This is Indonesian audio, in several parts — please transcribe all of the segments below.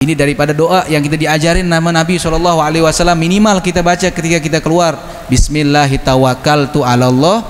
Ini daripada doa yang kita diajarin nama Nabi SAW, minimal kita baca ketika kita keluar. Bismillahirrahmanirrahim, Allah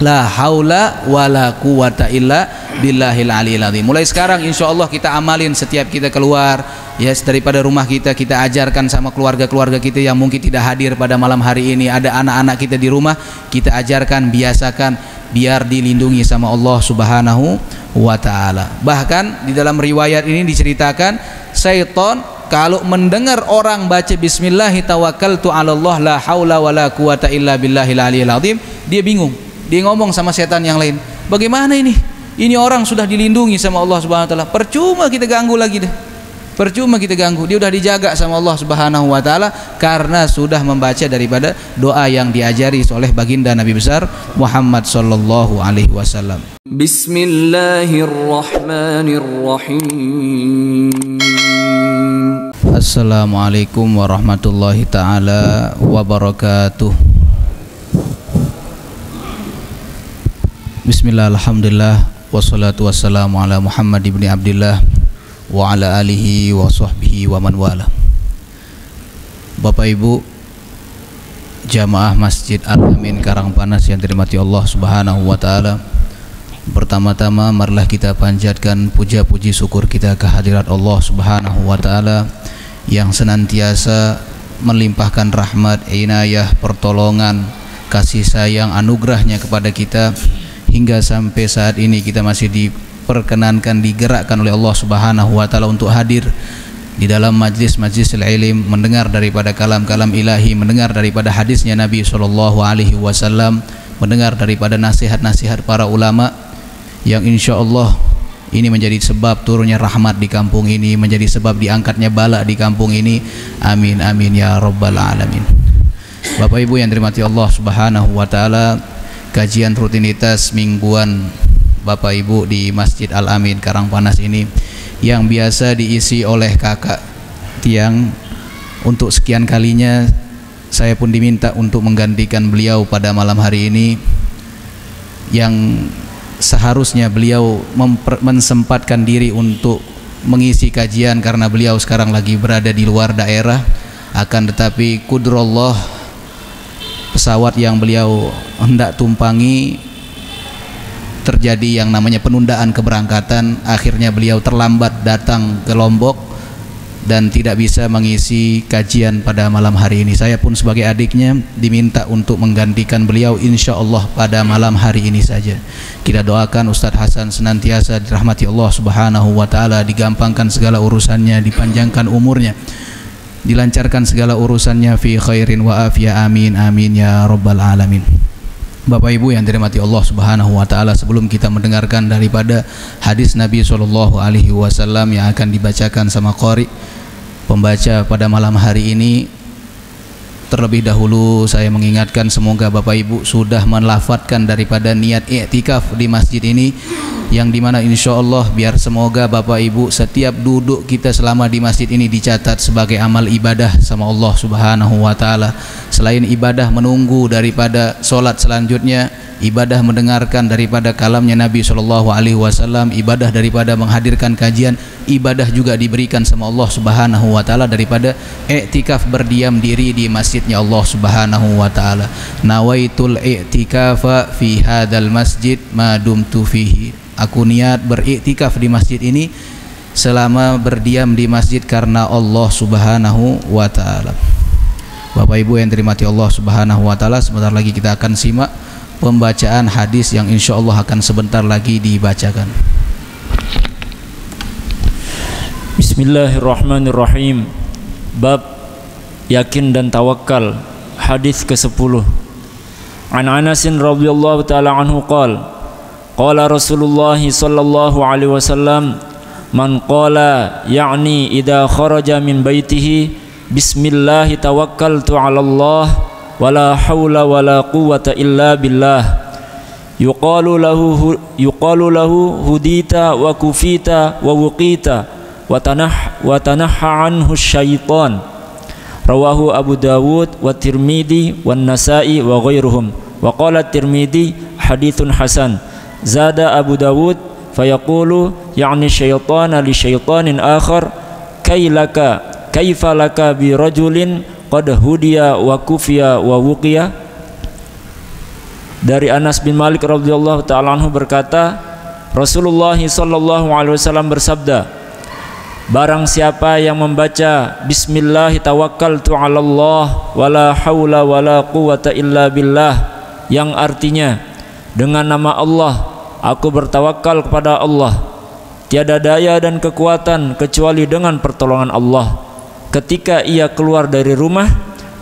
la haula wala quwata illa billahil aliyil azim. Mulai sekarang insya Allah kita amalin setiap kita keluar, ya, daripada rumah kita ajarkan sama keluarga-keluarga kita yang mungkin tidak hadir pada malam hari ini. Ada anak-anak kita di rumah, kita ajarkan, biasakan biar dilindungi sama Allah Subhanahu wa ta'ala. Bahkan di dalam riwayat ini diceritakan, syaitan kalau mendengar orang baca bismillahirrahmanirrahim la haula wala quwata illa billahil aliyil azim, dia bingung. Dia ngomong sama setan yang lain, bagaimana ini? Ini orang sudah dilindungi sama Allah Subhanahu wa taala. Percuma kita ganggu lagi deh. Percuma kita ganggu. Dia sudah dijaga sama Allah Subhanahu wa taala karena sudah membaca daripada doa yang diajari oleh baginda Nabi besar Muhammad sallallahu alaihi wasallam. Bismillahirrahmanirrahim. Assalamualaikum warahmatullahi taala wabarakatuh. Bismillah, alhamdulillah, wassalatu wassalamu ala Muhammad ibn Abdillah wa ala alihi wa sahbihi wa man wala. Bapak Ibu jamaah Masjid Al-Amin Karangpanas yang dirahmati Allah Subhanahu wa taala, pertama-tama marilah kita panjatkan puja-puji syukur kita kehadirat Allah Subhanahu wa taala yang senantiasa melimpahkan rahmat, inayah, pertolongan, kasih sayang, anugerahnya kepada kita hingga sampai saat ini kita masih diperkenankan, digerakkan oleh Allah Subhanahu wa taala untuk hadir di dalam majlis-majlis ilmu, mendengar daripada kalam-kalam ilahi, mendengar daripada hadisnya Nabi sallallahu alaihi wasallam, mendengar daripada nasihat-nasihat para ulama yang insyaallah ini menjadi sebab turunnya rahmat di kampung ini, menjadi sebab diangkatnya bala di kampung ini. Amin amin ya rabbal alamin. Bapak Ibu yang dirahmati Allah Subhanahu wa taala, kajian rutinitas mingguan Bapak Ibu di Masjid Al-Amin Karangpanas ini yang biasa diisi oleh kakak Tiang, untuk sekian kalinya saya pun diminta untuk menggantikan beliau pada malam hari ini, yang seharusnya beliau mensempatkan diri untuk mengisi kajian karena beliau sekarang lagi berada di luar daerah, akan tetapi kudrallah, pesawat yang beliau hendak tumpangi terjadi yang namanya penundaan keberangkatan. Akhirnya beliau terlambat datang ke Lombok dan tidak bisa mengisi kajian pada malam hari ini. Saya pun sebagai adiknya diminta untuk menggantikan beliau insyaallah pada malam hari ini saja. Kita doakan Ustadz Hasan senantiasa dirahmati Allah Subhanahu wa taala, digampangkan segala urusannya, dipanjangkan umurnya, dilancarkan segala urusannya fi khairin wa afiyah, amin amin ya rabbal alamin. Bapak Ibu yang dirahmati Allah Subhanahu wa taala, sebelum kita mendengarkan daripada hadis Nabi sallallahu alaihi wasallam yang akan dibacakan sama qari pembaca pada malam hari ini, terlebih dahulu saya mengingatkan semoga Bapak Ibu sudah melafadzkan daripada niat i'tikaf di masjid ini, yang dimana insya Allah biar semoga Bapak Ibu setiap duduk kita selama di masjid ini dicatat sebagai amal ibadah sama Allah Subhanahu wa taala. Selain ibadah menunggu daripada solat selanjutnya, ibadah mendengarkan daripada kalamnya Nabi sallallahu alaihi wasallam, ibadah daripada menghadirkan kajian, ibadah juga diberikan sama Allah Subhanahu wa taala daripada i'tikaf berdiam diri di masjidnya Allah Subhanahu wa taala. Nawaitul i'tikafa fi hadzal masjid ma dumtu fihi. Aku niat beriktikaf di masjid ini selama berdiam di masjid karena Allah Subhanahu wa taala. Bapak Ibu yang dirahmati Allah Subhanahu wa taala, sebentar lagi kita akan simak pembacaan hadis yang insyaallah akan sebentar lagi dibacakan. Bismillahirrahmanirrahim. Bab yakin dan tawakal. Hadis ke-10. An Anasin radhiyallahu taala anhu qala qala Rasulullah sallallahu alaihi wasallam man qala ya'ni idza kharaja min baitihi bismillah tawakkaltu 'ala Allah wala haula wala quwwata illa billah yuqalu lahu hudita wa kufita wa wuqita wa tanahha anhu syaitan. Rawahu Abu Dawud wa Tirmidzi wan Nasa'i wa ghairuhum. Wa qala Tirmidzi haditsun hasan. Zada Abu Dawud fayaqulu ya'ni syaitana li syaitanin akhar kaifa laka bi rajulin qad hudiya wa kufiya wa wuqiya. Dari Anas bin Malik radhiyallahu taala anhu berkata, Rasulullah sallallahu alaihi wasallam bersabda, barang siapa yang membaca bismillah tawakkaltu 'alallah wala haula wala quwata illa billah, yang artinya dengan nama Allah aku bertawakal kepada Allah, tiada daya dan kekuatan kecuali dengan pertolongan Allah. Ketika ia keluar dari rumah,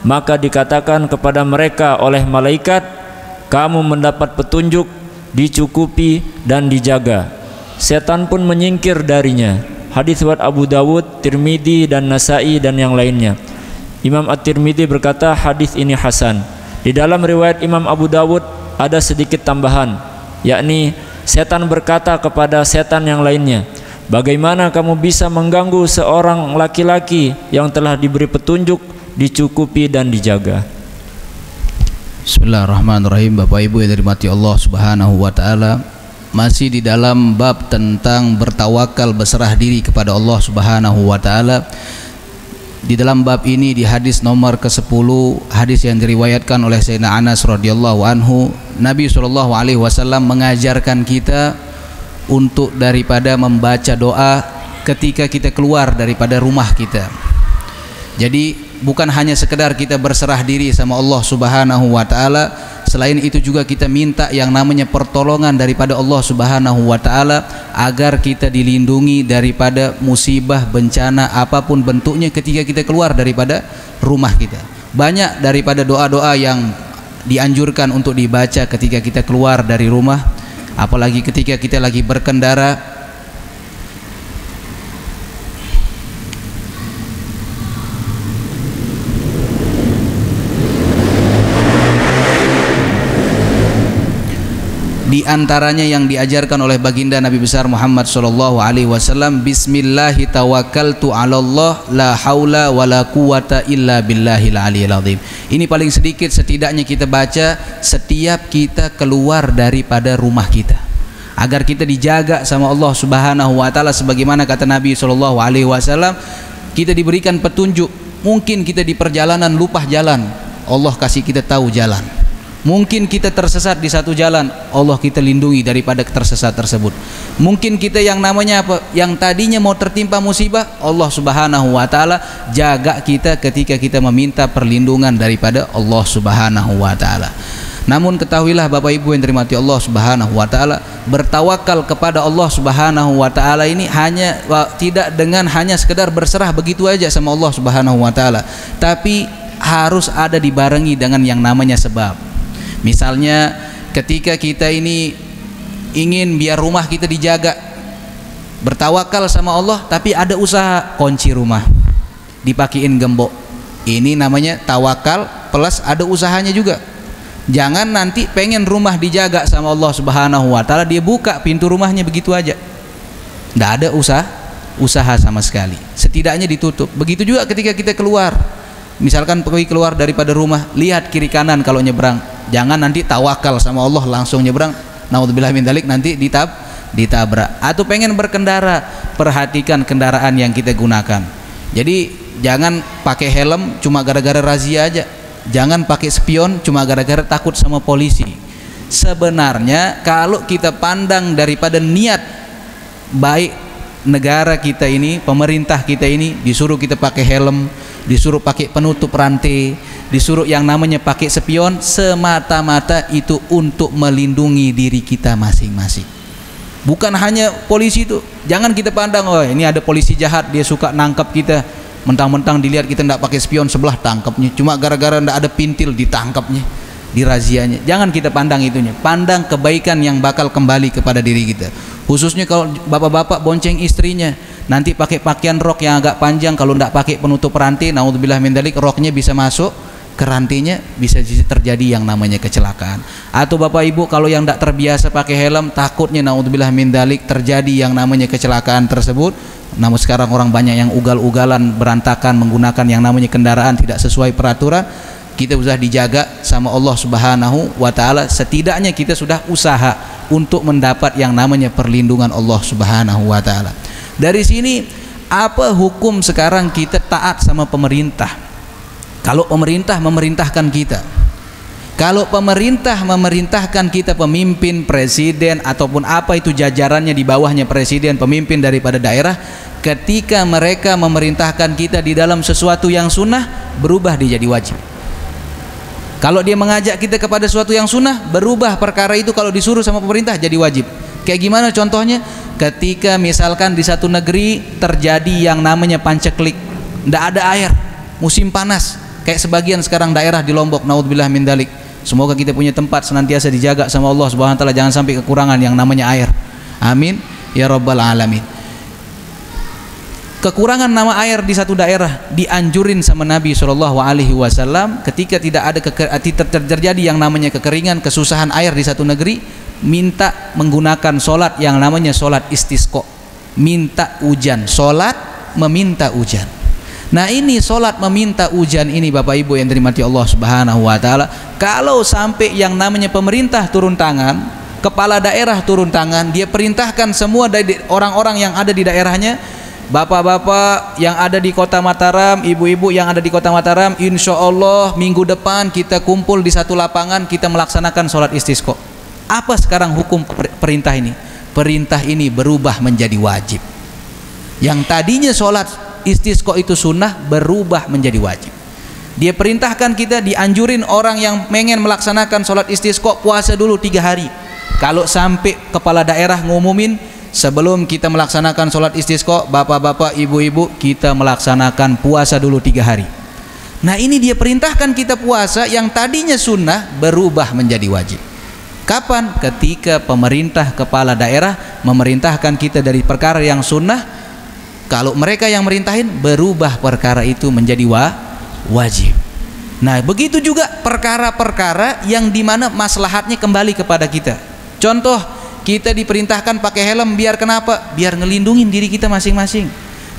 maka dikatakan kepada mereka oleh malaikat, kamu mendapat petunjuk, dicukupi dan dijaga. Setan pun menyingkir darinya. Hadis riwayat Abu Dawud, Tirmidzi dan Nasa'i dan yang lainnya. Imam At-Tirmidzi berkata hadis ini hasan. Di dalam riwayat Imam Abu Dawud ada sedikit tambahan, yakni setan berkata kepada setan yang lainnya, bagaimana kamu bisa mengganggu seorang laki-laki yang telah diberi petunjuk, dicukupi dan dijaga. Bismillahirrahmanirrahim. Bapak Ibu yang dirahmati Allah Subhanahu wa taala, masih di dalam bab tentang bertawakal, berserah diri kepada Allah Subhanahu wa taala. Di dalam bab ini di hadis nomor ke-10, hadis yang diriwayatkan oleh Sayyidina Anas radhiyallahu anhu, Nabi sallallahu alaihi wasallam mengajarkan kita untuk daripada membaca doa ketika kita keluar daripada rumah kita. Jadi bukan hanya sekedar kita berserah diri sama Allah Subhanahu wa taala, selain itu juga kita minta yang namanya pertolongan daripada Allah Subhanahu wa taala agar kita dilindungi daripada musibah, bencana apapun bentuknya ketika kita keluar daripada rumah kita. Banyak daripada doa-doa yang dianjurkan untuk dibaca ketika kita keluar dari rumah, apalagi ketika kita lagi berkendara. Di antaranya yang diajarkan oleh baginda Nabi besar Muhammad sallallahu alaihi wasallam, bismillahi tawakkaltu 'alallah la haula wala quwata illa billahil aliyil azim. Ini paling sedikit setidaknya kita baca setiap kita keluar daripada rumah kita, agar kita dijaga sama Allah Subhanahu wa taala. Sebagaimana kata Nabi sallallahu alaihi wasallam, kita diberikan petunjuk. Mungkin kita di perjalanan lupa jalan, Allah kasih kita tahu jalan. Mungkin kita tersesat di satu jalan, Allah kita lindungi daripada tersesat tersebut. Mungkin kita yang namanya apa, yang tadinya mau tertimpa musibah, Allah Subhanahu wa taala jaga kita ketika kita meminta perlindungan daripada Allah Subhanahu wa taala. Namun ketahuilah Bapak Ibu yang dirahmati Allah Subhanahu wa taala, bertawakal kepada Allah Subhanahu wa taala ini tidak dengan hanya sekedar berserah begitu aja sama Allah Subhanahu wa taala, tapi harus ada dibarengi dengan yang namanya sebab. Misalnya ketika kita ini ingin biar rumah kita dijaga, bertawakal sama Allah, tapi ada usaha kunci rumah dipakein gembok. Ini namanya tawakal plus ada usahanya juga. Jangan nanti pengen rumah dijaga sama Allah Subhanahu wa taala, dia buka pintu rumahnya begitu aja, nggak ada usaha sama sekali, setidaknya ditutup. Begitu juga ketika kita keluar, misalkan pergi keluar daripada rumah, lihat kiri kanan kalau nyebrang, jangan nanti tawakal sama Allah langsung nyebrang, naudzubillah min dzalik, nanti ditabrak. Atau pengen berkendara, perhatikan kendaraan yang kita gunakan. Jadi jangan pakai helm cuma gara-gara razia aja, jangan pakai spion cuma gara-gara takut sama polisi. Sebenarnya kalau kita pandang daripada niat baik negara kita ini, pemerintah kita ini disuruh kita pakai helm, disuruh pakai penutup rantai, disuruh yang namanya pakai spion, semata-mata itu untuk melindungi diri kita masing-masing. Bukan hanya polisi itu, jangan kita pandang, oh ini ada polisi jahat, dia suka nangkap kita, mentang-mentang dilihat kita tidak pakai spion sebelah tangkapnya, cuma gara-gara tidak ada pintil ditangkapnya, dirazianya. Jangan kita pandang itunya, pandang kebaikan yang bakal kembali kepada diri kita. Khususnya kalau bapak-bapak bonceng istrinya, nanti pakai pakaian rok yang agak panjang, kalau tidak pakai penutup rantai, naudzubillah min dzalik, roknya bisa masuk ke rantainya, bisa terjadi yang namanya kecelakaan. Atau bapak ibu kalau yang tidak terbiasa pakai helm, takutnya naudzubillah min dzalik terjadi yang namanya kecelakaan tersebut. Namun sekarang orang banyak yang ugal-ugalan, berantakan, menggunakan yang namanya kendaraan tidak sesuai peraturan. Kita sudah dijaga sama Allah Subhanahu wa taala, setidaknya kita sudah usaha untuk mendapat yang namanya perlindungan Allah Subhanahu wa taala. Dari sini apa hukum sekarang kita taat sama pemerintah? Kalau pemerintah memerintahkan kita, kalau pemerintah memerintahkan kita, pemimpin, presiden ataupun apa itu jajarannya di bawahnya presiden, pemimpin daripada daerah, ketika mereka memerintahkan kita di dalam sesuatu yang sunnah, berubah dia jadi wajib. Kalau dia mengajak kita kepada sesuatu yang sunnah, berubah perkara itu kalau disuruh sama pemerintah jadi wajib. Kayak gimana contohnya? Ketika misalkan di satu negeri terjadi yang namanya panceklik, tidak ada air, musim panas, kayak sebagian sekarang daerah di Lombok, naudzubillah min dzalik. Semoga kita punya tempat senantiasa dijaga sama Allah Subhanahu wa taala, jangan sampai kekurangan yang namanya air. Amin ya rabbal alamin. Kekurangan nama air di satu daerah dianjurin sama Nabi SAW ketika tidak ada terjadi yang namanya kekeringan, kesusahan air di satu negeri, minta menggunakan solat yang namanya solat istisqa, minta hujan, solat meminta hujan. Nah ini solat meminta hujan ini Bapak Ibu yang dirahmati Allah Subhanahu wa taala, kalau sampai yang namanya pemerintah turun tangan, kepala daerah turun tangan, dia perintahkan semua dari orang-orang yang ada di daerahnya, bapak-bapak yang ada di kota Mataram, ibu-ibu yang ada di kota Mataram, insya Allah minggu depan kita kumpul di satu lapangan, kita melaksanakan sholat istisqa. Apa sekarang hukum perintah ini? Perintah ini berubah menjadi wajib. Yang tadinya sholat istisqa itu sunnah, berubah menjadi wajib. Dia perintahkan kita, dianjurin orang yang pengen melaksanakan sholat istisqa, puasa dulu 3 hari. Kalau sampai kepala daerah ngumumin, sebelum kita melaksanakan sholat istisqa, bapak-bapak, ibu-ibu, kita melaksanakan puasa dulu 3 hari. Nah ini dia perintahkan kita puasa, yang tadinya sunnah berubah menjadi wajib. Kapan? Ketika pemerintah, kepala daerah memerintahkan kita dari perkara yang sunnah, kalau mereka yang merintahin, berubah perkara itu menjadi wajib. Nah begitu juga perkara-perkara yang dimana maslahatnya kembali kepada kita. Contoh, kita diperintahkan pakai helm, biar kenapa? Biar ngelindungin diri kita masing-masing.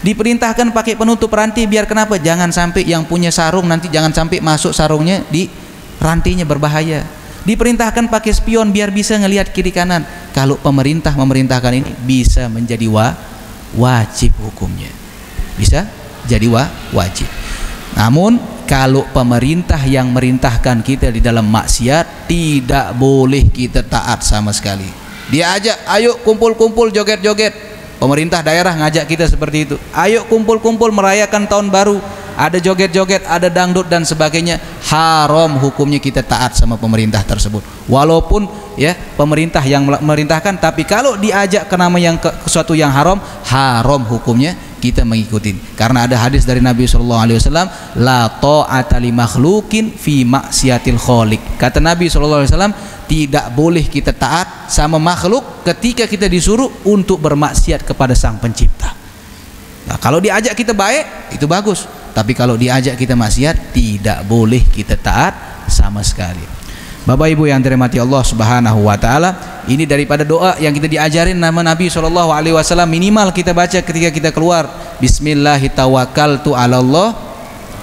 Diperintahkan pakai penutup rantai, biar kenapa? Jangan sampai yang punya sarung nanti jangan sampai masuk sarungnya di rantainya, berbahaya. Diperintahkan pakai spion biar bisa ngelihat kiri kanan. Kalau pemerintah memerintahkan ini, bisa menjadi wajib hukumnya. Bisa jadi wajib. Namun kalau pemerintah yang merintahkan kita di dalam maksiat, tidak boleh kita taat sama sekali. Dia ajak, ayo kumpul-kumpul joget-joget. Pemerintah daerah ngajak kita seperti itu. Ayo kumpul-kumpul merayakan tahun baru. Ada joget-joget, ada dangdut dan sebagainya. Haram hukumnya kita taat sama pemerintah tersebut. Walaupun ya pemerintah yang memerintahkan, tapi kalau diajak ke nama yang sesuatu yang haram, haram hukumnya kita mengikuti. Karena ada hadis dari Nabi SAW, la ta'ata li makhlukin fi maksiatil khaliq. Kata Nabi SAW, tidak boleh kita taat sama makhluk ketika kita disuruh untuk bermaksiat kepada Sang Pencipta. Nah, kalau diajak kita baik, itu bagus. Tapi kalau diajak kita maksiat, tidak boleh kita taat sama sekali. Bapak Ibu yang dirahmati Allah Subhanahu wa taala, ini daripada doa yang kita diajarin nama Nabi SAW, minimal kita baca ketika kita keluar. Bismillahirrahmanirrahim, Allah,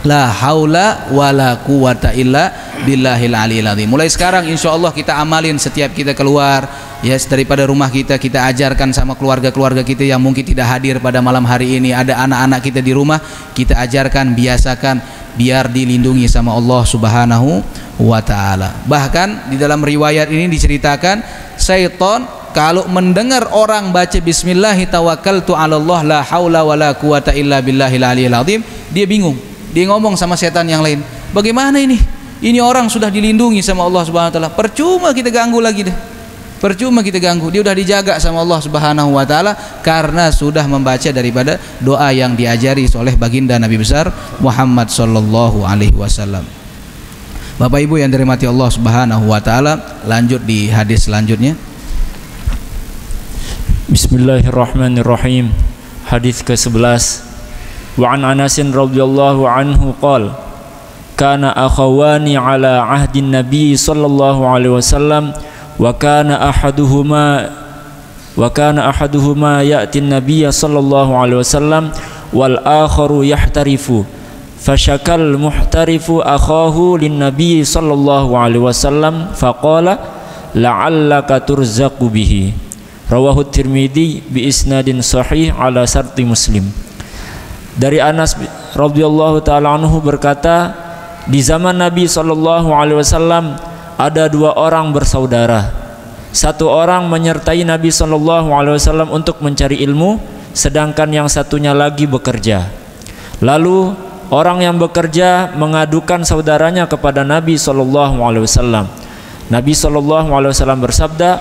la haula wala quwata illa billahil aliyil azim. Mulai sekarang insya Allah kita amalin setiap kita keluar, ya, daripada rumah kita, kita ajarkan sama keluarga-keluarga kita yang mungkin tidak hadir pada malam hari ini. Ada anak-anak kita di rumah, kita ajarkan, biasakan, biar dilindungi sama Allah Subhanahu wa ta'ala. Bahkan di dalam riwayat ini diceritakan, syaitan kalau mendengar orang baca Bismillahirrahmanirrahim, la haula wala quwata illa billahil aliyil azim, dia bingung. Dia ngomong sama setan yang lain, bagaimana ini? Ini orang sudah dilindungi sama Allah Subhanahu wa taala. Percuma kita ganggu lagi deh. Percuma kita ganggu. Dia sudah dijaga sama Allah Subhanahu wa taala karena sudah membaca daripada doa yang diajari oleh baginda Nabi besar Muhammad sallallahu alaihi wasallam. Bapak Ibu yang dirahmati Allah Subhanahu wa taala, lanjut di hadis selanjutnya. Bismillahirrahmanirrahim. Hadis ke-11. Wa an Anas radhiyallahu anhu qala kana akhawani ala ahdin nabi sallallahu alaihi wasallam wa kana ahaduhuma ya'ti an-nabiy sallallahu alaihi wasallam wal akharu yahtarifu fashakal muhtarifu akhahu lin-nabiy sallallahu alaihi wasallam faqala la'allaka turzaqu bihi. Rawahu Tirmidzi bi isnadin sahih ala syarti Muslim. dari Anas radhiyallahu taala anhu berkata, di zaman Nabi sallallahu alaihi wasallam ada dua orang bersaudara. Satu orang menyertai Nabi sallallahu alaihi wasallam untuk mencari ilmu, sedangkan yang satunya lagi bekerja. Lalu orang yang bekerja mengadukan saudaranya kepada Nabi sallallahu alaihi wasallam. Nabi sallallahu alaihi wasallam bersabda,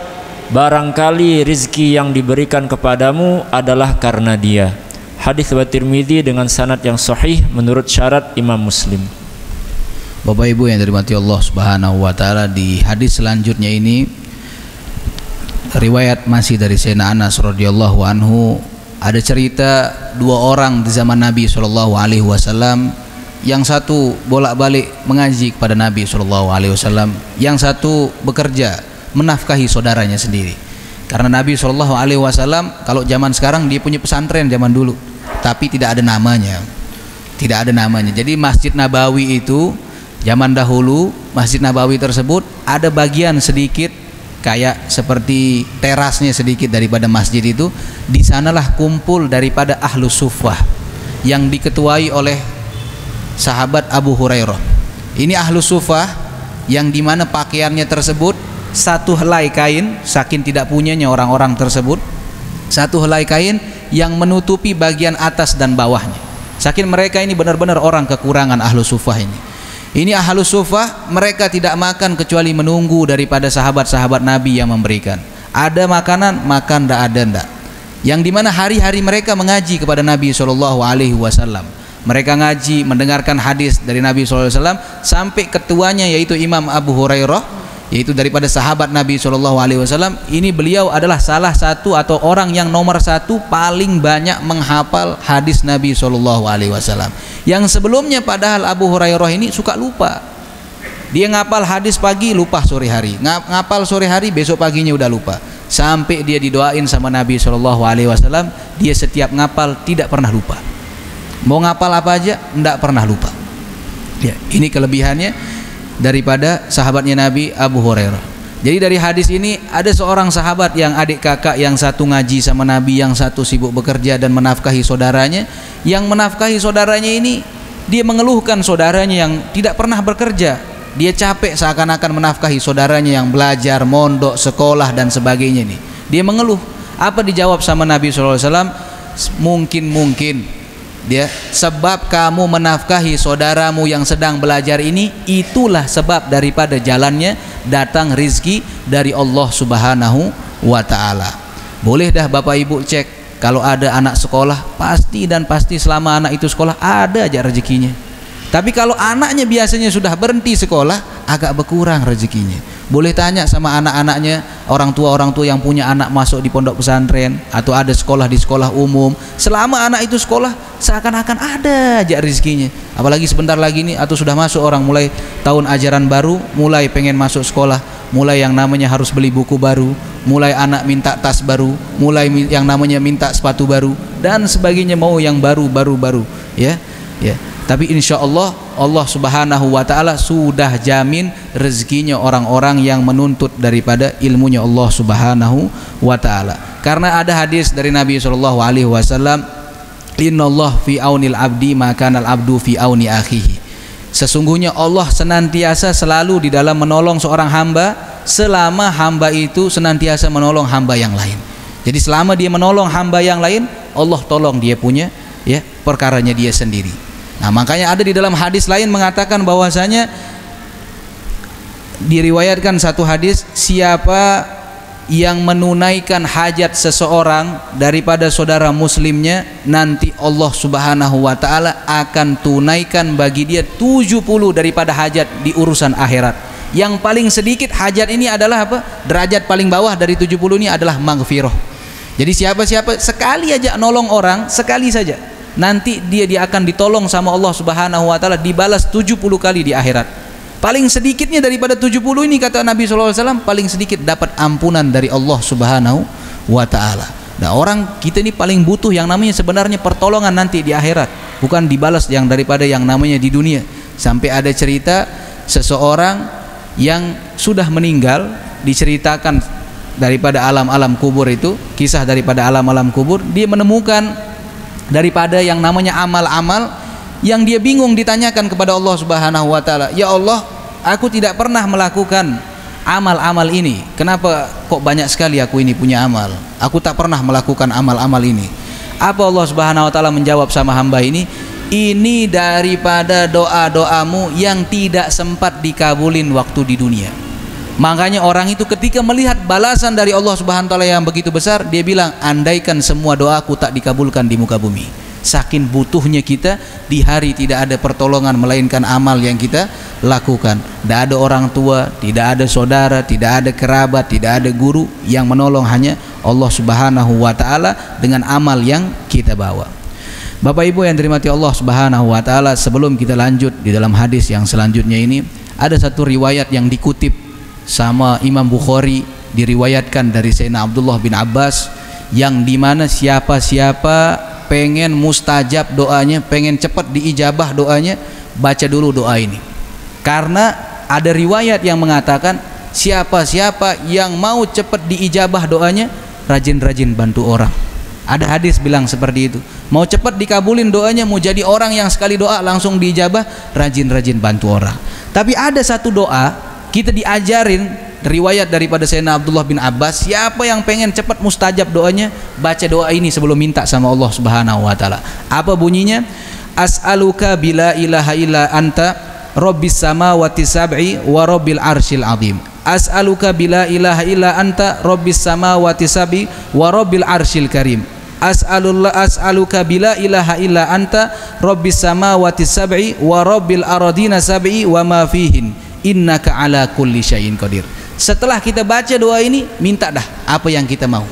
barangkali rizki yang diberikan kepadamu adalah karena dia. Hadis riwayat Tirmidzi dengan sanad yang sahih menurut syarat Imam Muslim. Bapak Ibu yang dirahmati Allah Subhanahu wa taala, di hadis selanjutnya ini riwayat masih dari Sayyidina Anas radhiyallahu anhu, ada cerita dua orang di zaman Nabi sallallahu alaihi wasallam. Yang satu bolak-balik mengaji kepada Nabi sallallahu alaihi wasallam, yang satu bekerja menafkahi saudaranya sendiri. Karena Nabi sallallahu alaihi wasallam kalau zaman sekarang dia punya pesantren zaman dulu, tapi tidak ada namanya. Tidak ada namanya. Jadi Masjid Nabawi itu zaman dahulu, Masjid Nabawi tersebut ada bagian sedikit kayak seperti terasnya sedikit daripada masjid itu. Di sanalah kumpul daripada Ahlus Suffah yang diketuai oleh sahabat Abu Hurairah. Ini Ahlus Suffah yang dimana pakaiannya tersebut satu helai kain, saking tidak punyanya orang-orang tersebut, satu helai kain yang menutupi bagian atas dan bawahnya. Saking mereka ini benar-benar orang kekurangan Ahlus Suffah ini. Ini Ahlus Suffah, mereka tidak makan kecuali menunggu daripada sahabat-sahabat Nabi yang memberikan. Ada makanan, makan, tidak ada ndak. Yang dimana hari-hari mereka mengaji kepada Nabi sallallahu alaihi wasallam. Mereka ngaji, mendengarkan hadis dari Nabi sallallahu alaihi wasallam sampai ketuanya yaitu Imam Abu Hurairah, yaitu daripada sahabat Nabi sallallahu alaihi wasallam. Ini beliau adalah salah satu atau orang yang nomor satu paling banyak menghafal hadis Nabi sallallahu alaihi wasallam. Yang sebelumnya padahal Abu Hurairah ini suka lupa. Dia ngapal hadis pagi, lupa sore hari. Ngapal sore hari, besok paginya udah lupa. Sampai dia didoain sama Nabi sallallahu alaihi wasallam, dia setiap ngapal tidak pernah lupa. Mau ngapal apa aja tidak pernah lupa. Ya, ini kelebihannya daripada sahabatnya Nabi Abu Hurairah. Jadi dari hadis ini ada seorang sahabat yang adik kakak, yang satu ngaji sama Nabi, yang satu sibuk bekerja dan menafkahi saudaranya. Yang menafkahi saudaranya ini dia mengeluhkan saudaranya yang tidak pernah bekerja. Dia capek seakan-akan menafkahi saudaranya yang belajar, mondok, sekolah dan sebagainya nih. Dia mengeluh. Apa dijawab sama Nabi sallallahu alaihi wasallam? Mungkin dia, sebab kamu menafkahi saudaramu yang sedang belajar ini, itulah sebab daripada jalannya datang rizki dari Allah Subhanahu wa ta'ala. Boleh dah Bapak Ibu cek, kalau ada anak sekolah, pasti dan pasti selama anak itu sekolah ada aja rezekinya. Tapi kalau anaknya biasanya sudah berhenti sekolah, agak berkurang rezekinya. Boleh tanya sama anak-anaknya, orang tua yang punya anak masuk di pondok pesantren atau ada sekolah di sekolah umum. Selama anak itu sekolah, seakan-akan ada aja rezekinya. Apalagi sebentar lagi nih, atau sudah masuk orang mulai tahun ajaran baru, mulai pengen masuk sekolah, mulai yang namanya harus beli buku baru, mulai anak minta tas baru, mulai yang namanya minta sepatu baru dan sebagainya, mau yang baru ya. Tapi insya Allah, Allah Subhanahu wa ta'ala sudah jamin rezekinya orang-orang yang menuntut daripada ilmunya Allah Subhanahu wa ta'ala. Karena ada hadis dari Nabi sallallahu alaihi wasallam, innallah fi aunil abdi maka al abdu fi auni akhihi. Sesungguhnya Allah senantiasa selalu di dalam menolong seorang hamba selama hamba itu senantiasa menolong hamba yang lain. Jadi selama dia menolong hamba yang lain, Allah tolong dia punya ya perkaranya dia sendiri. Nah, makanya ada di dalam hadis lain mengatakan bahwasanya diriwayatkan satu hadis, siapa yang menunaikan hajat seseorang daripada saudara muslimnya, nanti Allah Subhanahu wa ta'ala akan tunaikan bagi dia 70 daripada hajat di urusan akhirat. Yang paling sedikit hajat ini adalah apa? Derajat paling bawah dari 70 ini adalah maghfirah. Jadi siapa-siapa sekali aja nolong orang, sekali saja, nanti dia akan ditolong sama Allah Subhanahu wa ta'ala, dibalas 70 kali di akhirat. Paling sedikitnya daripada 70 ini, kata Nabi SAW, paling sedikit dapat ampunan dari Allah Subhanahu wa ta'ala. Nah, orang kita ini paling butuh yang namanya sebenarnya pertolongan nanti di akhirat, bukan dibalas yang daripada yang namanya di dunia. Sampai ada cerita seseorang yang sudah meninggal, diceritakan daripada alam-alam kubur itu, kisah daripada alam-alam kubur, dia menemukan daripada yang namanya amal-amal yang dia bingung ditanyakan kepada Allah Subhanahu wa taala, ya Allah, aku tidak pernah melakukan amal-amal ini, kenapa kok banyak sekali aku ini punya amal, aku tak pernah melakukan amal-amal ini. Apa Allah Subhanahu wa taala menjawab sama hamba ini daripada doa-doamu yang tidak sempat dikabulin waktu di dunia. Makanya orang itu ketika melihat balasan dari Allah Subhanahu wa taala yang begitu besar, dia bilang, andaikan semua doaku tak dikabulkan di muka bumi. Saking butuhnya kita di hari tidak ada pertolongan melainkan amal yang kita lakukan. Tidak ada orang tua, tidak ada saudara, tidak ada kerabat, tidak ada guru yang menolong, hanya Allah Subhanahu wa taala dengan amal yang kita bawa. Bapak Ibu yang dirahmati Allah Subhanahu wa taala, sebelum kita lanjut di dalam hadis yang selanjutnya ini, ada satu riwayat yang dikutip sama Imam Bukhari, diriwayatkan dari Sayyidina Abdullah bin Abbas, yang dimana siapa-siapa pengen mustajab doanya, pengen cepat diijabah doanya, baca dulu doa ini. Karena ada riwayat yang mengatakan siapa-siapa yang mau cepat diijabah doanya, rajin-rajin bantu orang. Ada hadis bilang seperti itu. Mau cepat dikabulin doanya, mau jadi orang yang sekali doa langsung diijabah, rajin-rajin bantu orang. Tapi ada satu doa kita diajarin, riwayat daripada Sayyidina Abdullah bin Abbas, siapa yang pengen cepat mustajab doanya, baca doa ini sebelum minta sama Allah Subhanahu wa taala. Apa bunyinya? As'aluka bila ilaha illa anta rabbis samawati sab'i wa rabbil arsyil azim. As'aluka bila ilaha illa anta rabbis samawati sab'i wa rabbil arsyil karim. As'aluka bila ilaha illa anta rabbis samawati sab'i wa rabbil aradina sab'i wa ma fihin innaka ala kulli syai'in qadir. Setelah kita baca doa ini, minta dah apa yang kita mau.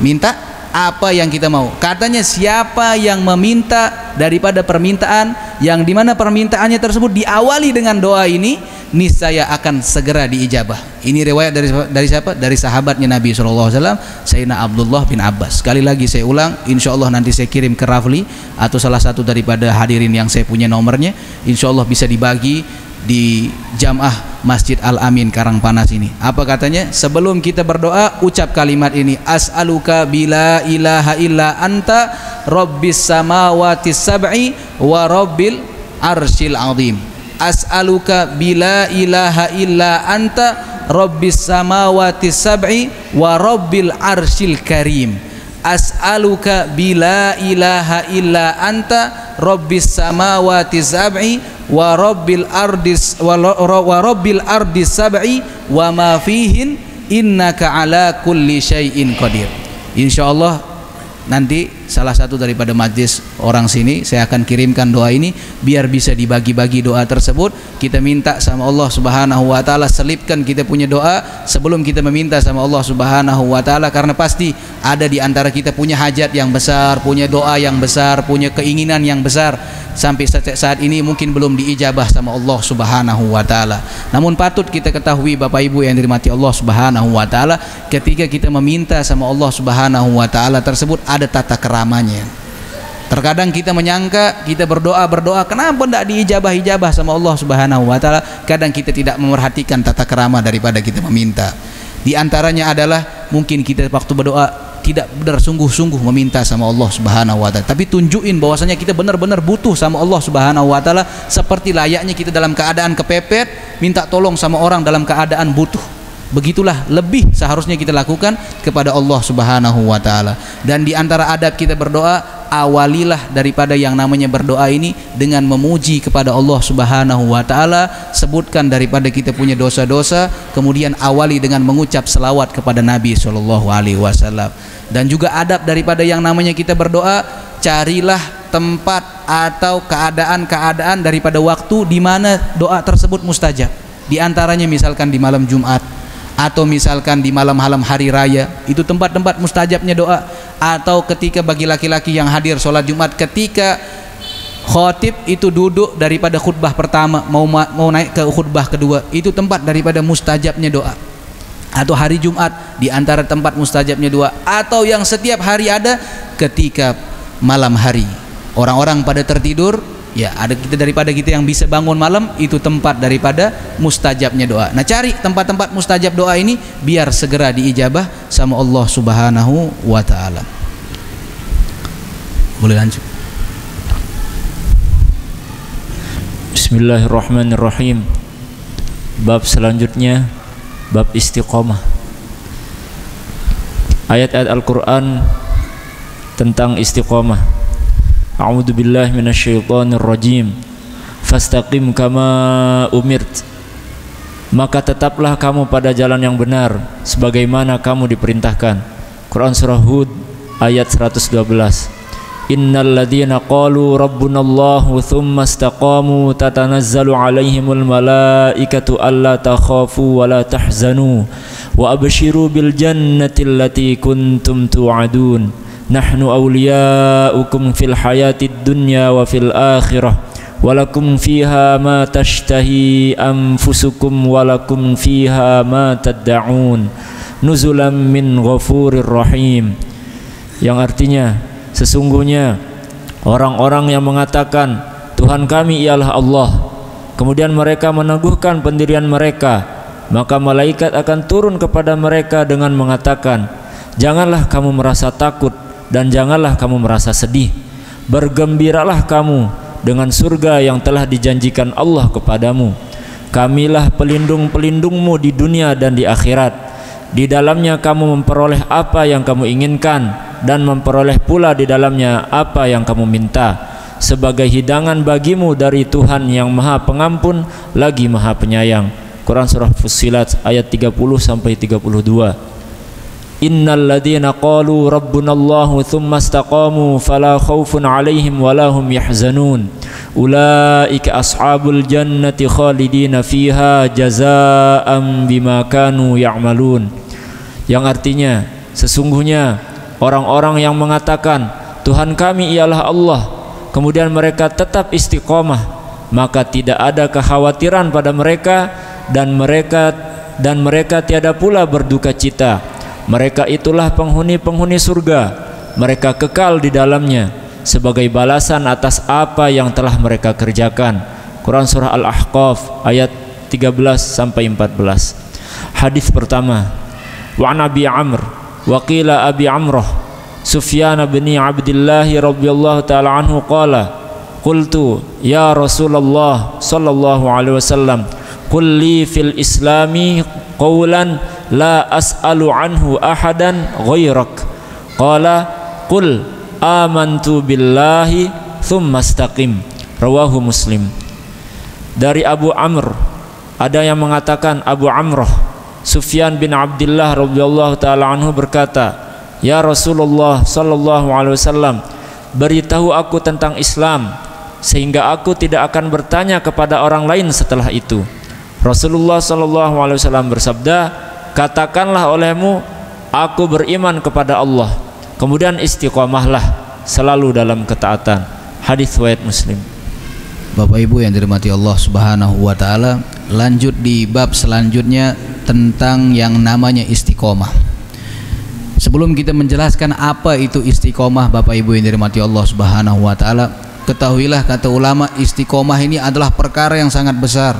Minta apa yang kita mau. Katanya siapa yang meminta daripada permintaan yang dimana permintaannya tersebut diawali dengan doa ini, niscaya akan segera diijabah. Ini riwayat dari siapa? Dari sahabatnya Nabi SAW, Sayyidina Abdullah bin Abbas. Sekali lagi saya ulang, insya Allah nanti saya kirim ke Rafli atau salah satu daripada hadirin yang saya punya nomornya, insya Allah bisa dibagi di Jamaah Masjid Al-Amin Karangpanas ini. Apa katanya? Sebelum kita berdoa, ucap kalimat ini, as'aluka bila ilaha illa anta rabbis samawati sab'i wa rabbil arsyil azim. As'aluka bila ilaha illa anta rabbis samawati sab'i wa rabbil arsyil karim. As'aluka bila ilaha illa anta rabbis samawati sab'i wa rabbil ardis wa rabbil ardis sab'i wa ma fihin innaka ala kulli syai'in qadir. Insyaallah nanti salah satu daripada majlis orang sini saya akan kirimkan doa ini biar bisa dibagi-bagi doa tersebut. Kita minta sama Allah Subhanahu wa taala, selipkan kita punya doa sebelum kita meminta sama Allah Subhanahu wa taala, karena pasti ada di antara kita punya hajat yang besar, punya doa yang besar, punya keinginan yang besar, sampai saat ini mungkin belum diijabah sama Allah Subhanahu wa taala. Namun patut kita ketahui Bapak Ibu yang dirahmati Allah Subhanahu wa taala, ketika kita meminta sama Allah Subhanahu wa taala tersebut ada tata keramanya. Terkadang kita menyangka kita berdoa kenapa tidak diijabah sama Allah Subhanahu wa taala. Kadang kita tidak memerhatikan tata kerama daripada kita meminta. Di antaranya adalah mungkin kita waktu berdoa tidak benar sungguh-sungguh meminta sama Allah Subhanahu wa taala, tapi tunjukin bahwasanya kita benar-benar butuh sama Allah Subhanahu wa taala, seperti layaknya kita dalam keadaan kepepet minta tolong sama orang dalam keadaan butuh. Begitulah lebih seharusnya kita lakukan kepada Allah Subhanahu wa taala. Dan di antara adab kita berdoa, awalilah daripada yang namanya berdoa ini dengan memuji kepada Allah Subhanahu wa taala, sebutkan daripada kita punya dosa-dosa, kemudian awali dengan mengucap selawat kepada Nabi sallallahu alaihi wasallam. Dan juga adab daripada yang namanya kita berdoa, carilah tempat atau keadaan-keadaan daripada waktu di mana doa tersebut mustajab. Di antaranya misalkan di malam Jumat, atau misalkan di malam-malam hari raya, itu tempat-tempat mustajabnya doa. Atau ketika bagi laki-laki yang hadir sholat Jumat, ketika khotib itu duduk daripada khutbah pertama mau naik ke khutbah kedua, itu tempat daripada mustajabnya doa. Atau hari Jumat di antara tempat mustajabnya doa. Atau yang setiap hari ada ketika malam hari orang-orang pada tertidur, ya ada kita daripada kita yang bisa bangun malam, itu tempat daripada mustajabnya doa. Nah, cari tempat-tempat mustajab doa ini biar segera diijabah sama Allah Subhanahu wa taala. Boleh lanjut. Bismillahirrahmanirrahim. Bab selanjutnya bab istiqomah. Ayat-ayat Al-Qur'an tentang istiqomah. A'udzu billahi minasyaitonir rajim. Fastaqim kama umirt. Maka tetaplah kamu pada jalan yang benar sebagaimana kamu diperintahkan. Quran surah Hud ayat 112. Innal ladzina qalu rabbunallahu tsumma istaqamu tatanazzalu alaihimul malaikatu alla takhafu wa la tahzanu wa abshiru bil jannati allati kuntum tu'adun nahnu awliya'ukum fil hayatid dunya wa fil akhirah walakum fiha ma tashtahi anfusukum walakum fiha ma tad'un nuzulan min ghafurir rahim, yang artinya sesungguhnya orang-orang yang mengatakan Tuhan kami ialah Allah, kemudian mereka meneguhkan pendirian mereka, maka malaikat akan turun kepada mereka dengan mengatakan, janganlah kamu merasa takut dan janganlah kamu merasa sedih, bergembiralah kamu dengan surga yang telah dijanjikan Allah kepadamu. Kamilah pelindung-pelindungmu di dunia dan di akhirat. Di dalamnya kamu memperoleh apa yang kamu inginkan dan memperoleh pula di dalamnya apa yang kamu minta sebagai hidangan bagimu dari Tuhan yang Maha Pengampun lagi Maha Penyayang. Quran surah Fussilat ayat 30 sampai 32. Innal ladzina qalu rabbunallahu tsumma istaqamu fala khaufun 'alaihim wala hum yahzanun ulaika ashabul jannati khalidina fiha jazaa'an bima kanu ya'malun, yang artinya sesungguhnya orang-orang yang mengatakan Tuhan kami ialah Allah, kemudian mereka tetap istiqomah, maka tidak ada kekhawatiran pada mereka dan mereka tiada pula berduka cita. Mereka itulah penghuni-penghuni surga, mereka kekal di dalamnya sebagai balasan atas apa yang telah mereka kerjakan. Quran surah Al-Ahqaf ayat 13 sampai 14. Hadis pertama, wa Nabi Amr wa qila Abi Amrah Sufyan bin Abdullah radhiyallahu taala anhu qala qultu ya Rasulullah sallallahu alaihi wasallam qul li fil islami qawlan la as'alu anhu ahadan ghairak qala qul amantu billahi thumma istaqim, rawahu Muslim. Dari Abu Amr, ada yang mengatakan Abu Amrah Sufyan bin Abdullah radhiyallahu taala anhu berkata, ya Rasulullah sallallahu alaihi wasallam, beritahu aku tentang Islam sehingga aku tidak akan bertanya kepada orang lain setelah itu. Rasulullah sallallahu alaihi wasallam bersabda, katakanlah olehmu aku beriman kepada Allah, kemudian istiqomahlah selalu dalam ketaatan. Hadis riwayat Muslim. Bapak Ibu yang dirahmati Allah Subhanahu wa taala, lanjut di bab selanjutnya tentang yang namanya istiqomah. Sebelum kita menjelaskan apa itu istiqomah, Bapak Ibu yang dirahmati Allah Subhanahu wa taala, ketahuilah kata ulama, istiqomah ini adalah perkara yang sangat besar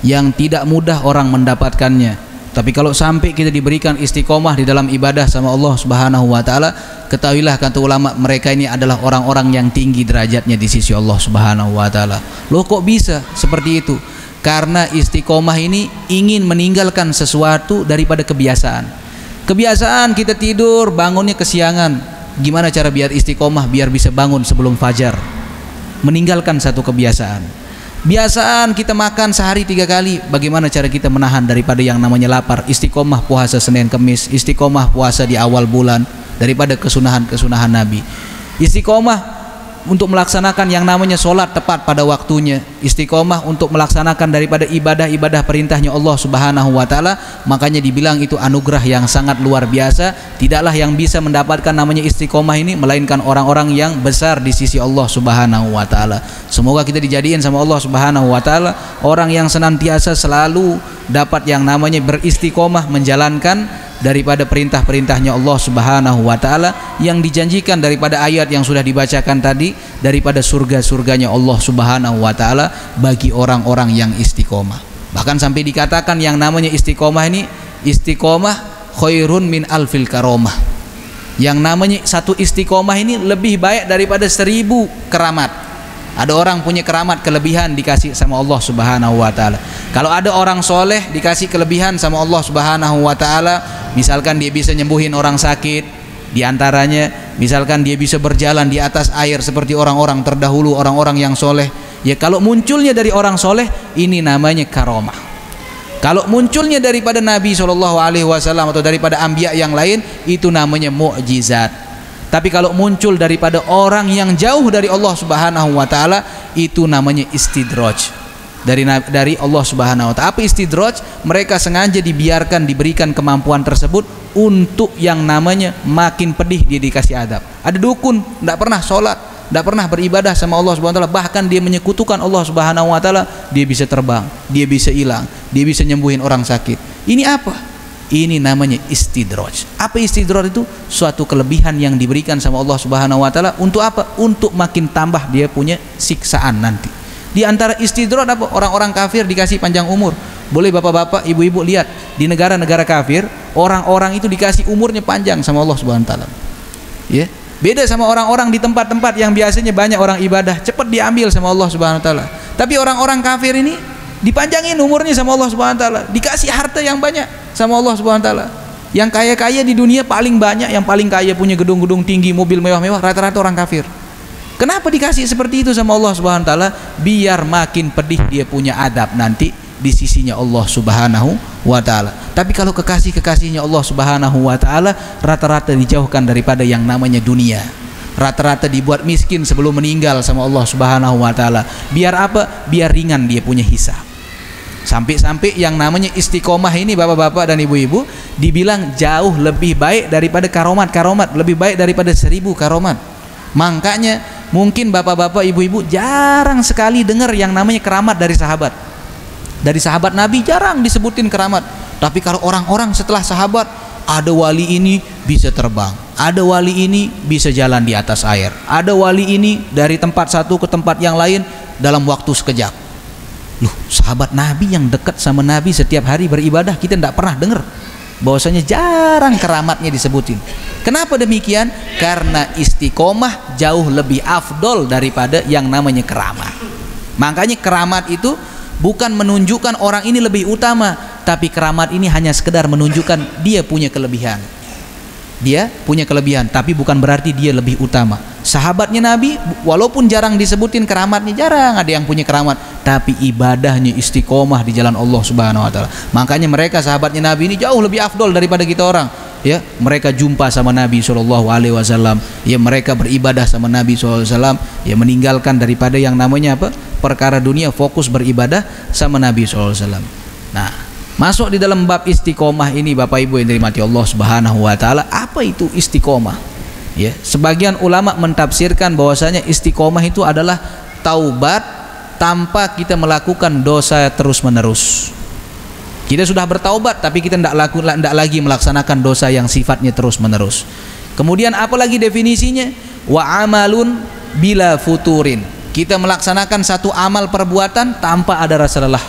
yang tidak mudah orang mendapatkannya. Tapi kalau sampai kita diberikan istiqomah di dalam ibadah sama Allah Subhanahu wa taala, ketahuilah kata ulama, mereka ini adalah orang-orang yang tinggi derajatnya di sisi Allah Subhanahu wa taala. Loh kok bisa seperti itu? Karena istiqomah ini ingin meninggalkan sesuatu daripada kebiasaan. Kebiasaan kita tidur bangunnya kesiangan. Gimana cara biar istiqomah, biar bisa bangun sebelum fajar? Meninggalkan satu kebiasaan. Biasaan kita makan sehari 3 kali, bagaimana cara kita menahan daripada yang namanya lapar? Istiqomah puasa Senin Kemis, istiqomah puasa di awal bulan, daripada kesunahan-kesunahan Nabi. Istiqomah untuk melaksanakan yang namanya sholat tepat pada waktunya, istiqomah untuk melaksanakan daripada ibadah-ibadah perintahnya Allah Subhanahu wa taala. Makanya dibilang itu anugerah yang sangat luar biasa. Tidaklah yang bisa mendapatkan namanya istiqomah ini melainkan orang-orang yang besar di sisi Allah Subhanahu wa taala. Semoga kita dijadiin sama Allah Subhanahu wa taala orang yang senantiasa selalu dapat yang namanya beristiqomah menjalankan daripada perintah-perintahnya Allah Subhanahu wa taala, yang dijanjikan daripada ayat yang sudah dibacakan tadi, daripada surga-surganya Allah Subhanahu wa taala bagi orang-orang yang istiqomah. Bahkan sampai dikatakan yang namanya istiqomah ini, istiqomah khairun min alfil karomah. Yang namanya satu istiqomah ini lebih baik daripada 1000 keramat. Ada orang punya keramat kelebihan dikasih sama Allah Subhanahu wa taala. Kalau ada orang soleh dikasih kelebihan sama Allah Subhanahu wa taala, misalkan dia bisa nyembuhin orang sakit, di antaranya misalkan dia bisa berjalan di atas air seperti orang-orang terdahulu, orang-orang yang soleh. Ya kalau munculnya dari orang soleh, ini namanya karomah. Kalau munculnya daripada Nabi SAW atau daripada anbiya yang lain, itu namanya mukjizat. Tapi kalau muncul daripada orang yang jauh dari Allah Subhanahu wa taala, itu namanya istidraj dari Allah Subhanahu wa taala. Apa istidraj? Mereka sengaja dibiarkan, diberikan kemampuan tersebut untuk yang namanya makin pedih dia dikasih adab. Ada dukun tidak pernah sholat, tidak pernah beribadah sama Allah Subhanahu wa taala, bahkan dia menyekutukan Allah Subhanahu wa taala, dia bisa terbang, dia bisa hilang, dia bisa nyembuhin orang sakit. Ini apa? Ini namanya istidraj. Apa istidraj itu? Suatu kelebihan yang diberikan sama Allah Subhanahu wa taala untuk apa? Untuk makin tambah dia punya siksaan nanti. Di antara istidraj apa? Orang-orang kafir dikasih panjang umur. Boleh bapak-bapak, ibu-ibu lihat di negara-negara kafir, orang-orang itu dikasih umurnya panjang sama Allah Subhanahu wa taala. Ya. Beda sama orang-orang di tempat-tempat yang biasanya banyak orang ibadah, cepat diambil sama Allah Subhanahu wa taala. Tapi orang-orang kafir ini dipanjangin umurnya sama Allah Subhanahu wa taala, dikasih harta yang banyak sama Allah Subhanahu wa taala. Yang kaya-kaya di dunia paling banyak, yang paling kaya punya gedung-gedung tinggi, mobil mewah-mewah, rata-rata orang kafir. Kenapa dikasih seperti itu sama Allah Subhanahu wa taala? Biar makin pedih dia punya adab nanti di sisinya Allah Subhanahu wa taala. Tapi kalau kekasih-kekasihnya Allah Subhanahu wa taala, rata-rata dijauhkan daripada yang namanya dunia. Rata-rata dibuat miskin sebelum meninggal sama Allah Subhanahu wa taala. Biar apa? Biar ringan dia punya hisab. Sampai-sampai yang namanya istiqomah ini bapak-bapak dan ibu-ibu dibilang jauh lebih baik daripada karomat-karomat, lebih baik daripada 1000 karomat. Makanya mungkin bapak-bapak ibu-ibu jarang sekali dengar yang namanya keramat dari sahabat. Dari sahabat Nabi jarang disebutin keramat. Tapi kalau orang-orang setelah sahabat, ada wali ini bisa terbang, ada wali ini bisa jalan di atas air, ada wali ini dari tempat satu ke tempat yang lain dalam waktu sekejap. Loh, sahabat Nabi yang dekat sama Nabi setiap hari beribadah, kita tidak pernah dengar bahwasanya jarang keramatnya disebutin. Kenapa demikian? Karena istiqomah jauh lebih afdol daripada yang namanya keramat. Makanya keramat itu bukan menunjukkan orang ini lebih utama, tapi keramat ini hanya sekedar menunjukkan dia punya kelebihan. Dia punya kelebihan, tapi bukan berarti dia lebih utama. Sahabatnya Nabi walaupun jarang disebutin keramatnya, jarang ada yang punya keramat, tapi ibadahnya istiqomah di jalan Allah Subhanahu wa taala. Makanya mereka sahabatnya Nabi ini jauh lebih afdol daripada kita orang. Ya, mereka jumpa sama Nabi SAW, ya mereka beribadah sama Nabi SAW, ya meninggalkan daripada yang namanya apa? Perkara dunia, fokus beribadah sama Nabi SAW. Nah, masuk di dalam bab istiqomah ini Bapak Ibu yang dirahmati Allah Subhanahu wa taala. Apa itu istiqomah? Ya, sebagian ulama mentafsirkan bahwasanya istiqomah itu adalah taubat tanpa kita melakukan dosa terus-menerus. Kita sudah bertaubat tapi kita tidak lagi melaksanakan dosa yang sifatnya terus-menerus. Kemudian apalagi definisinya? Wa amalun bila futurin. Kita melaksanakan satu amal perbuatan tanpa ada rasa lelah.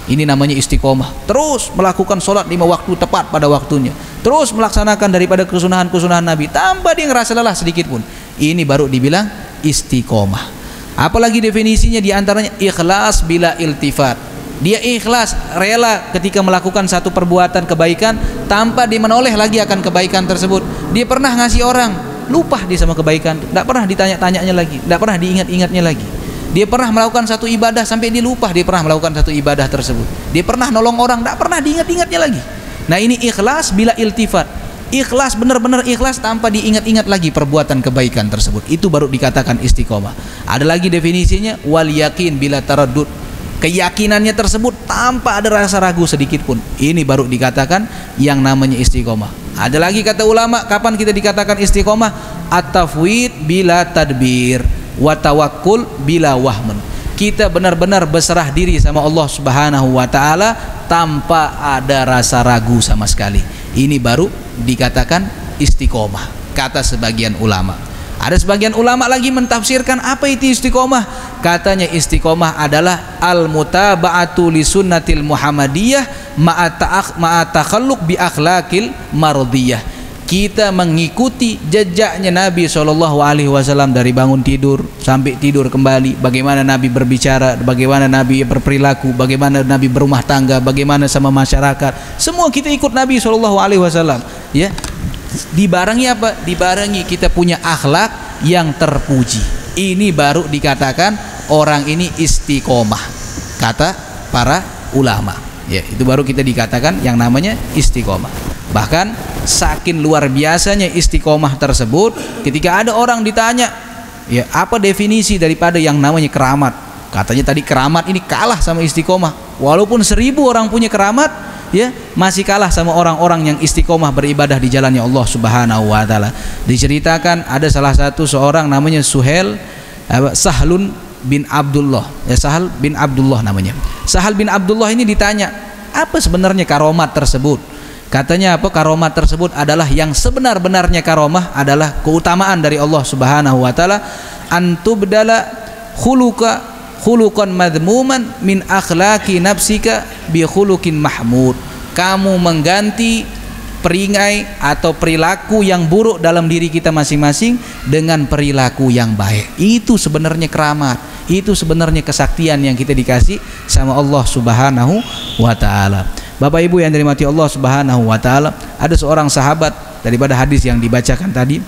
Ini namanya istiqomah. Terus melakukan sholat 5 waktu tepat pada waktunya. Terus melaksanakan daripada kesunahan-kesunahan Nabi tanpa dia ngerasa lelah sedikit pun. Ini baru dibilang istiqomah. Apalagi definisinya? Diantaranya ikhlas bila iltifat. Dia ikhlas, rela ketika melakukan satu perbuatan kebaikan tanpa dia menoleh lagi akan kebaikan tersebut. Dia pernah ngasih orang, lupa dia sama kebaikan, tidak pernah ditanya-tanyanya lagi, tidak pernah diingat-ingatnya lagi. Dia pernah melakukan satu ibadah sampai dia lupa dia pernah melakukan satu ibadah tersebut. Dia pernah nolong orang, tidak pernah diingat-ingatnya lagi. Nah, ini ikhlas bila iltifat. Ikhlas, benar-benar ikhlas tanpa diingat-ingat lagi perbuatan kebaikan tersebut. Itu baru dikatakan istiqomah. Ada lagi definisinya, wal yakin bila taraddud. Keyakinannya tersebut tanpa ada rasa ragu sedikit pun. Ini baru dikatakan yang namanya istiqomah. Ada lagi kata ulama, kapan kita dikatakan istiqomah? At-tafwid bila tadbir wa tawakkul bila wahmun. Kita benar-benar berserah diri sama Allah Subhanahu wa taala tanpa ada rasa ragu sama sekali. Ini baru dikatakan istiqomah, kata sebagian ulama. Ada sebagian ulama lagi mentafsirkan apa itu istiqomah. Katanya istiqomah adalah al-mutaba'atu li sunnatil Muhammadiyah ma'a takhalluq bi akhlaqil mardiyah. kita mengikuti jejaknya Nabi SAW dari bangun tidur sampai tidur kembali, bagaimana Nabi berbicara, bagaimana Nabi berperilaku, bagaimana Nabi berumah tangga, bagaimana sama masyarakat, semua kita ikut Nabi SAW. Ya, dibarengi apa? Dibarengi kita punya akhlak yang terpuji. Ini baru dikatakan orang ini istiqomah, kata para ulama. Ya, itu baru kita dikatakan yang namanya istiqomah. Bahkan saking luar biasanya istiqomah tersebut, ketika ada orang ditanya, ya, apa definisi daripada yang namanya keramat? Katanya tadi keramat ini kalah sama istiqomah. Walaupun 1000 orang punya keramat, ya, masih kalah sama orang-orang yang istiqomah beribadah di jalannya Allah Subhanahu wa taala. Diceritakan ada salah satu seorang namanya Sahlun bin Abdullah. Ya, Sahal bin Abdullah namanya. Sahal bin Abdullah ini ditanya, apa sebenarnya karomat tersebut? Katanya apa? Karomat tersebut adalah yang sebenar-benarnya karomah adalah keutamaan dari Allah Subhanahu wa taala, antubdala khuluqan madmuman min akhlaqi nafsika bi khuluqin mahmud. Kamu mengganti peringai atau perilaku yang buruk dalam diri kita masing-masing dengan perilaku yang baik. Itu sebenarnya keramat. Itu sebenarnya kesaktian yang kita dikasih sama Allah Subhanahu wa taala. Bapak Ibu yang dirahmati Allah Subhanahu wa taala, ada seorang sahabat daripada hadis yang dibacakan tadi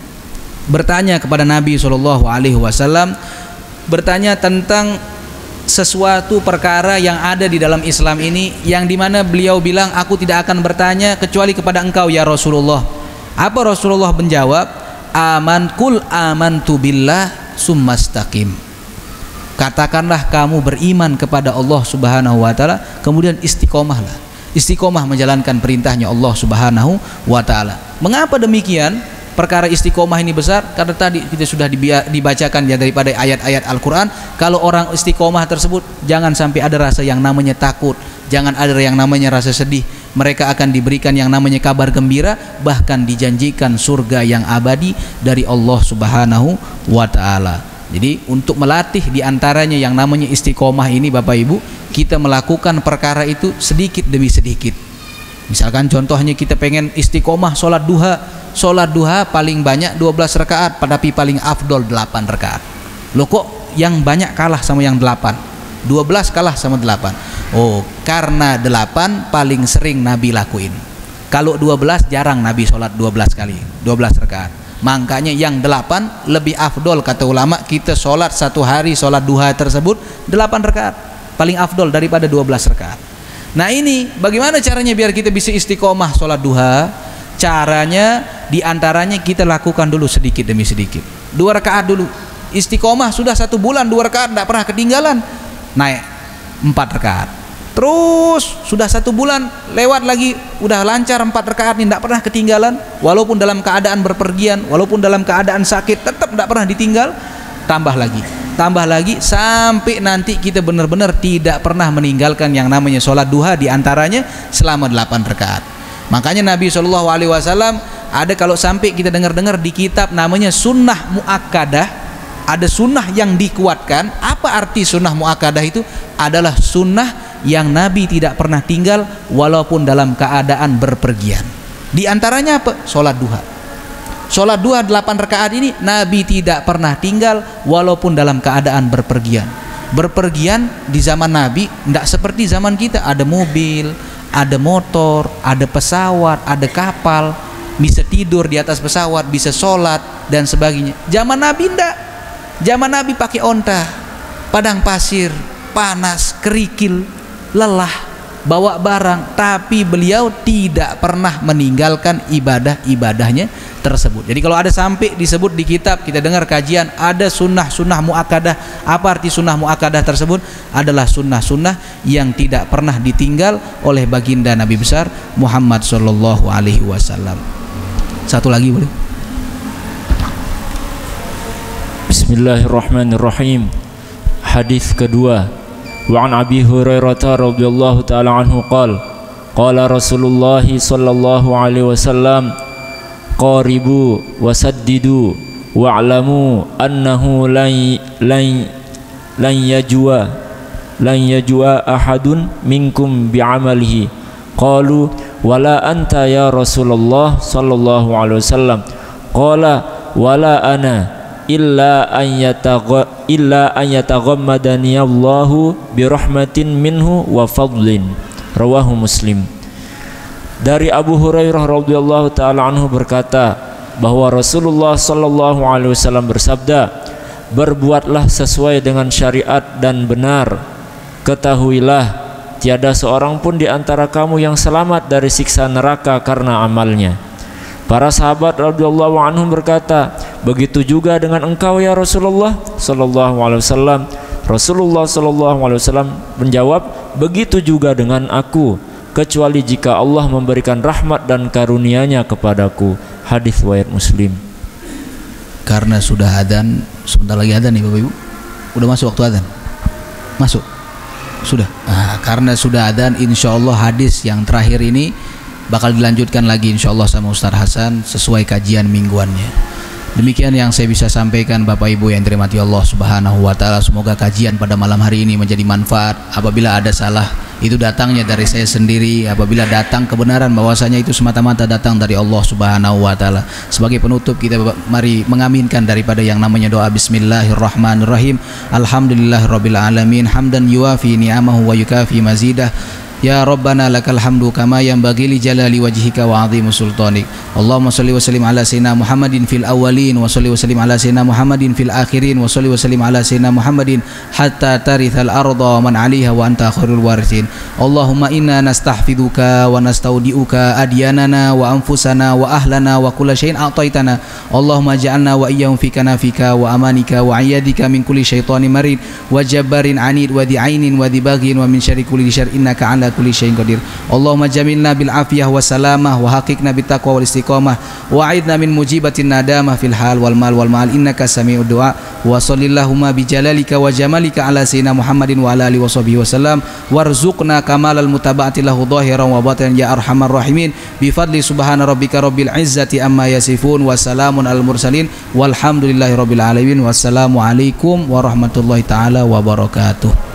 bertanya kepada Nabi SAW, bertanya tentang sesuatu perkara yang ada di dalam Islam ini, yang dimana beliau bilang, aku tidak akan bertanya kecuali kepada engkau ya Rasulullah. Apa Rasulullah menjawab? Amantu billah summastaqim. Katakanlah kamu beriman kepada Allah Subhanahu wa taala, kemudian istiqomahlah. Istiqomah menjalankan perintahnya Allah Subhanahu wa taala. Mengapa demikian? Perkara istiqomah ini besar karena tadi kita sudah dibacakan ya daripada ayat-ayat Al-Qur'an, kalau orang istiqomah tersebut jangan sampai ada rasa yang namanya takut, jangan ada yang namanya rasa sedih. Mereka akan diberikan yang namanya kabar gembira, bahkan dijanjikan surga yang abadi dari Allah Subhanahu wa taala. Jadi untuk melatih diantaranya yang namanya istiqomah ini, Bapak Ibu, kita melakukan perkara itu sedikit demi sedikit. Misalkan contohnya kita pengen istiqomah sholat duha. Sholat duha paling banyak 12 rakaat, tapi paling afdol 8 rakaat. Loh kok yang banyak kalah sama yang 8? 12 kalah sama 8. Oh, karena 8 paling sering Nabi lakuin. Kalau 12 jarang Nabi sholat 12 kali, 12 rakaat. Makanya yang 8 lebih afdol, kata ulama, kita sholat satu hari sholat duha tersebut 8 rakaat, paling afdol daripada 12 rakaat. Nah ini bagaimana caranya biar kita bisa istiqomah sholat duha? Caranya diantaranya kita lakukan dulu sedikit demi sedikit. 2 rakaat dulu, istiqomah sudah 1 bulan 2 rakaat tidak pernah ketinggalan, naik 4 rakaat. Terus sudah 1 bulan lewat lagi, udah lancar 4 rakaat ini tidak pernah ketinggalan, walaupun dalam keadaan berpergian, walaupun dalam keadaan sakit, tetap tidak pernah ditinggal. Tambah lagi sampai nanti kita benar-benar tidak pernah meninggalkan yang namanya sholat duha diantaranya selama 8 rakaat. Makanya Nabi SAW ada, kalau sampai kita dengar-dengar di kitab namanya sunnah muakkadah, ada sunnah yang dikuatkan. Apa arti sunnah muakkadah itu? Adalah sunnah yang Nabi tidak pernah tinggal walaupun dalam keadaan berpergian. Di antaranya apa? Sholat duha. Sholat duha 8 rakaat ini Nabi tidak pernah tinggal walaupun dalam keadaan berpergian. Berpergian di zaman Nabi tidak seperti zaman kita, ada mobil, ada motor, ada pesawat, ada kapal, bisa tidur di atas pesawat, bisa sholat dan sebagainya. Zaman Nabi tidak. Zaman Nabi pakai onta, padang pasir, panas, kerikil, lelah, bawa barang, tapi beliau tidak pernah meninggalkan ibadah-ibadahnya tersebut. Jadi kalau ada sampai disebut di kitab, kita dengar kajian ada sunnah muakkadah. Apa arti sunnah muakkadah tersebut? Adalah sunnah yang tidak pernah ditinggal oleh baginda Nabi besar Muhammad sallallahu alaihi wasallam. Satu lagi boleh? Bismillahirrahmanirrahim. Hadis kedua, wa an Abi Hurairah radhiyallahu taala anhu qala Rasulullah sallallahu alaihi wasallam, qaribu wasaddidu wa'lamu annahu lan yajwa ahadun minkum bi'amalihi. Qalu wala anta ya Rasulullah sallallahu alaihi wasallam. Qala wala ana illa an yataghammadani Allahu bi rahmatin minhu wa fadlin. Rawahu Muslim. Dari Abu Hurairah radhiyallahu taala anhu berkata bahwa Rasulullah sallallahu alaihi wasallam bersabda, berbuatlah sesuai dengan syariat dan benar. Ketahuilah tiada seorang pun di antara kamu yang selamat dari siksa neraka karena amalnya. Para sahabat radhiyallahu anhum berkata, begitu juga dengan engkau ya Rasulullah sallallahu alaihi wasallam. Rasulullah sallallahu alaihi wasallam menjawab, begitu juga dengan aku, kecuali jika Allah memberikan rahmat dan karunia-Nya kepadaku. Hadis riwayat Muslim. Karena sudah adzan, sebentar lagi adzan nih Bapak Ibu. Udah masuk waktu adzan? Masuk? Sudah. Nah, karena sudah adzan, insyaallah hadis yang terakhir ini bakal dilanjutkan lagi insyaallah sama Ustaz Hasan sesuai kajian mingguannya. Demikian yang saya bisa sampaikan Bapak Ibu yang dirahmati Allah Subhanahu wa taala. Semoga kajian pada malam hari ini menjadi manfaat. Apabila ada salah, itu datangnya dari saya sendiri. Apabila datang kebenaran, bahwasanya itu semata-mata datang dari Allah Subhanahu wa taala. Sebagai penutup, kita mari mengaminkan daripada yang namanya doa bismillahirrahmanirrahim. Alhamdulillahirabbil alamin, hamdan yuwafi ni'amahu wa yukafi mazidah. Ya Rabbana lakal hamdu kama yanbaghi li jalali wajhika wa 'azimi sultanik. Allahumma shalli wa sallim ala sayyidina Muhammadin fil awwalin wa shalli wa sallim ala sayyidina Muhammadin fil akhirin wa shalli wa sallim ala sayyidina Muhammadin hatta tarithal arda wa man 'alaiha wa anta khairul warithin. Allahumma inna nastahfiduka wa nastaudiuka adyanana wa anfusana wa ahlana wa kulla syai'in a'taitana. Allahumma ja'alna wa iyyahum fika nafika wa amanika wa 'ayyadika min kulli syaitanin marid wa jabbarin 'anid wa di'ainin wa dibaghin wa min syarri kulli syarrin innaka 'ala kulli syai'in qadir. Allahumma jamilna bil afiyah wa salamah wa haqiqna bit taqwa wal istiqamah wa a'idna min mujibatin nadamah fil hal wal mal wal mal innaka sami'ud du'a. Wa shallillahumma bi jalalika wa jamalika ala sayyidina Muhammadin wa ala alihi washabihi wasallam warzuqna kamalal mutaba'ati lahu dhahiran wa batinan ya arhamar rahimin bi fadli subhana rabbika rabbil izzati amma yasifun wa salamun al mursalin walhamdulillahi rabbil alamin. Wassalamu alaikum warahmatullahi taala wabarakatuh.